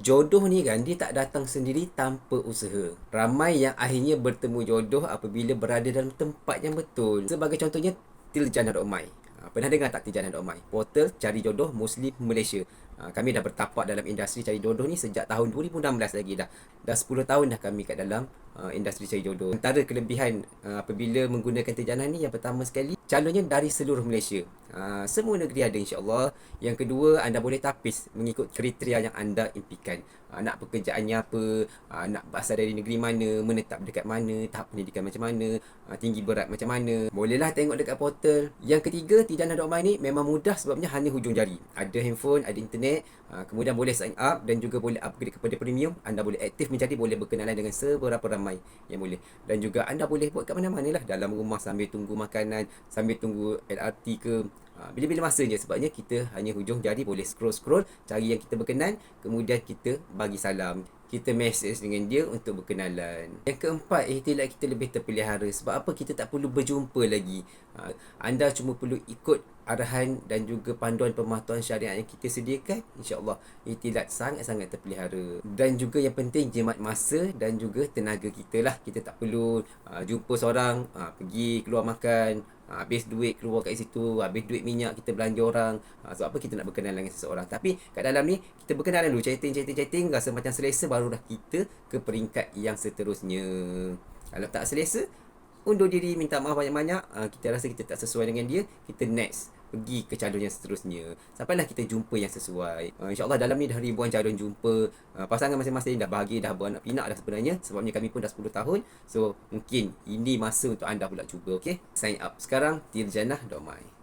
Jodoh ni kan dia tak datang sendiri tanpa usaha. Ramai yang akhirnya bertemu jodoh apabila berada dalam tempat yang betul. Sebagai contohnya Tiljana.my. Pernah dengar tak Tiljana.my? Portal cari jodoh Muslim Malaysia. Kami dah bertapak dalam industri cari jodoh ni sejak tahun 2016 lagi dah. Dah 10 tahun dah kami kat dalam industri cari jodoh. Antara kelebihan apabila menggunakan Tiljana ni, yang pertama sekali, calonnya dari seluruh Malaysia. Semua negeri ada, insya-Allah. Yang kedua, anda boleh tapis mengikut kriteria yang anda impikan. Nak pekerjaannya apa, nak berasal dari negeri mana, menetap dekat mana, tahap pendidikan macam mana, tinggi berat macam mana. Bolehlah tengok dekat portal. Yang ketiga, Tiljana.my ni memang mudah sebabnya hanya hujung jari. Ada handphone, ada internet, kemudian boleh sign up dan juga boleh upgrade kepada premium. Anda boleh aktif menjadi boleh berkenalan dengan seberapa ramai yang boleh. Dan juga anda boleh buat kat mana-mana lah, dalam rumah sambil tunggu makanan, sambil tunggu LRT ke, bila-bila masa je. Sebabnya kita hanya hujung jari boleh scroll-scroll, cari yang kita berkenan, kemudian kita bagi salam, kita message dengan dia untuk berkenalan. Yang keempat, ihtilaf kita lebih terpelihara. Sebab apa? Kita tak perlu berjumpa lagi. Anda cuma perlu ikut arahan dan juga panduan pematuhan syariat yang kita sediakan. InsyaAllah ihtilaf sangat-sangat terpelihara. Dan juga yang penting, jimat masa dan juga tenaga kita lah. Kita tak perlu jumpa seorang, pergi keluar makan, habis duit keluar kat situ, habis duit minyak kita belanja orang. Sebab apa kita nak berkenalan dengan seseorang? Tapi kat dalam ni kita berkenalan dulu, chatting, rasa macam selesa, barulah kita ke peringkat yang seterusnya. Kalau tak selesa, undur diri, minta maaf banyak-banyak. Kita rasa kita tak sesuai dengan dia, kita next, pergi ke calon yang seterusnya, sampailah kita jumpa yang sesuai. InsyaAllah dalam ni dah ribuan calon jumpa. Pasangan masing-masing dah bahagia, dah beranak pinak dah sebenarnya. Sebabnya kami pun dah 10 tahun. So mungkin ini masa untuk anda pula cuba. Okay, sign up sekarang Tiljana.my.